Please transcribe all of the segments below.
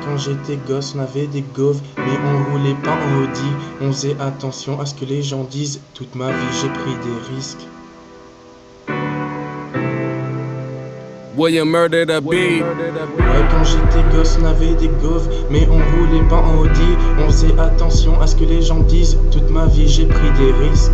quand j'étais gosse, on avait des gaufres, mais on roulait pas en Audi. On faisait attention à ce que les gens disent. Toute ma vie, j'ai pris des risques. William Murder the beat. Ouais, quand j'étais gosse, on avait des gaufres, mais on roulait pas en Audi. On faisait attention à ce que les gens disent. Toute ma vie, j'ai pris des risques.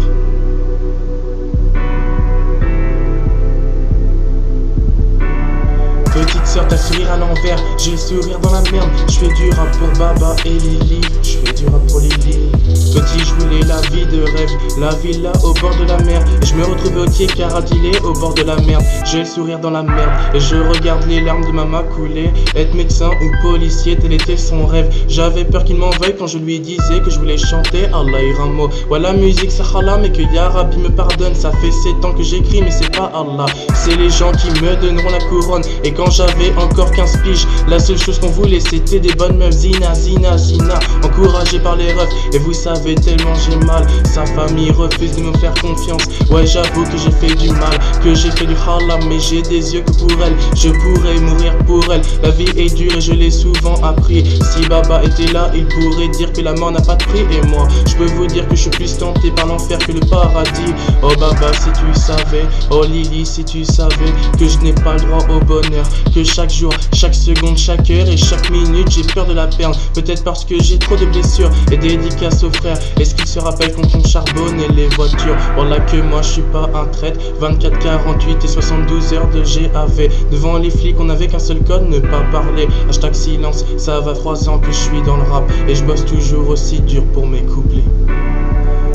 Petite sœur, t'as le sourire à l'envers, j'ai le sourire dans la merde. Je fais du rap pour Baba et Lily, je fais du rap pour Lily. Petit, je voulais la vie de rêve, la villa au bord de la mer. Et je me retrouve au quai Caradilé au bord de la merde. J'ai le sourire dans la merde et je regarde les larmes de maman couler. Être médecin ou policier, tel était son rêve. J'avais peur qu'il m'envoie quand je lui disais que je voulais chanter Allah Iramo. Ouais, la musique ça halam et que Ya Rabbi me pardonne. Ça fait 7 ans que j'écris mais c'est pas Allah, c'est les gens qui me donneront la couronne. Et quand j'avais encore 15 piges, la seule chose qu'on voulait c'était des bonnes meufs. Zina, zina, zina, encouragé par les refs. Et vous savez tellement j'ai mal, sa famille refuse de me faire confiance. Ouais, j'avoue que j'ai fait du mal, que j'ai fait du halam, mais j'ai des yeux que pour elle. Je pourrais mourir pour elle. La vie est dure et je l'ai souvent appris. Si Baba était là, il pourrait dire que la mort n'a pas de prix. Et moi, je peux vous dire que je suis plus tenté par l'enfer que le paradis. Oh Baba, si tu savais, oh Lily, si tu savais que je n'ai pas le droit au bonheur, que chaque jour, chaque seconde, chaque heure et chaque minute j'ai peur de la perdre. Peut-être parce que j'ai trop de blessures. Et dédicace aux frères, est-ce qu'ils se rappellent quand on charbonnait les voitures? Voilà que moi je suis pas un traître. 24, 48 et 72 heures de GAV. Devant les flics on avait qu'un seul code, ne pas parler. Hashtag silence, ça va 3 ans que je suis dans le rap. Et je bosse toujours aussi dur pour mes couplets.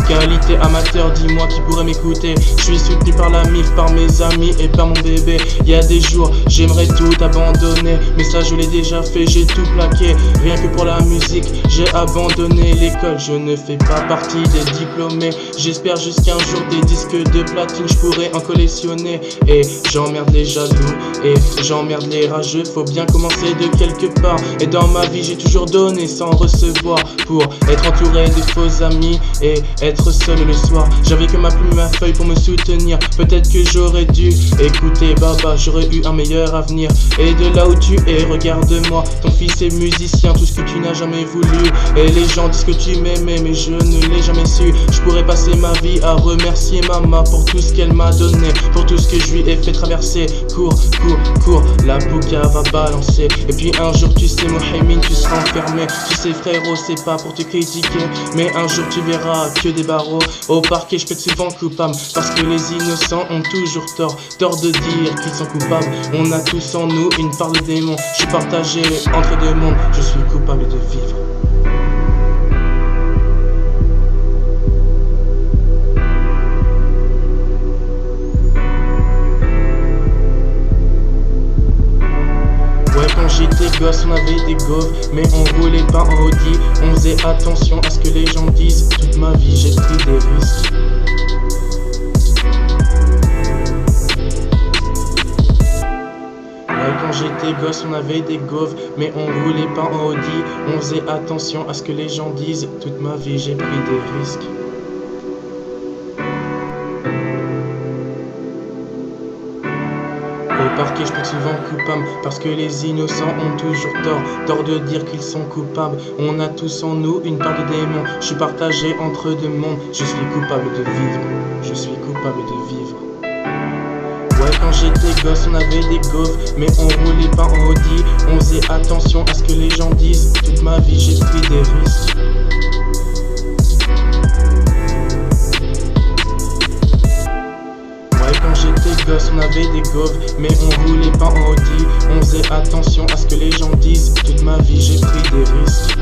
Qualité amateur, dis-moi qui pourrait m'écouter. Je suis soutenu par la MIF, par mes amis et par mon bébé. Y'a des jours, j'aimerais tout abandonner, mais ça je l'ai déjà fait, j'ai tout plaqué. Rien que pour la musique, j'ai abandonné l'école. Je ne fais pas partie des diplômés. J'espère jusqu'un jour des disques de platine, je pourrais en collectionner. Et j'emmerde les jaloux, et j'emmerde les rageux. Faut bien commencer de quelque part. Et dans ma vie j'ai toujours donné sans recevoir, pour être entouré de faux amis et être seul le soir. J'avais que ma plume et ma feuille pour me soutenir. Peut-être que j'aurais dû écouter Baba, j'aurais eu un meilleur avenir. Et de là où tu es, regarde-moi, ton fils est musicien, tout ce que tu n'as jamais voulu. Et les gens disent que tu m'aimais, mais je ne l'ai jamais su. Je pourrais passer ma vie à remercier maman pour tout ce qu'elle m'a donné, pour tout ce que je lui ai fait traverser. Cours, cours, cours, la bouca va balancer. Et puis un jour tu sais Mohamed, tu seras enfermé. Tu sais frérot, c'est pas pour te critiquer, mais un jour tu verras que des barreaux au parquet. Je peux être souvent coupable parce que les innocents ont toujours tort. Tort de dire qu'ils sont coupables. On a tous en nous une part de démon. Je suis partagé entre deux mondes. Je suis coupable de vivre. Quand j'étais gosse on avait des gaufres, mais on roulait pas en Audi. On faisait attention à ce que les gens disent. Toute ma vie j'ai pris des risques. Ouais, quand j'étais gosse on avait des gaufres, mais on roulait pas en Audi. On faisait attention à ce que les gens disent. Toute ma vie j'ai pris des risques. Au parquet je peux être souvent coupable parce que les innocents ont toujours tort. Tort de dire qu'ils sont coupables. On a tous en nous une part de démon. Je suis partagé entre deux mondes. Je suis coupable de vivre. Je suis coupable de vivre. Ouais, quand j'étais gosse on avait des gaufres, mais on roulait pas en Audi. On faisait attention à ce que les gens disent. Toute ma vie j'ai pris des risques. Quand j'étais gosse on avait des gaufres, mais on roulait pas en Audi. On faisait attention à ce que les gens disent. Toute ma vie j'ai pris des risques.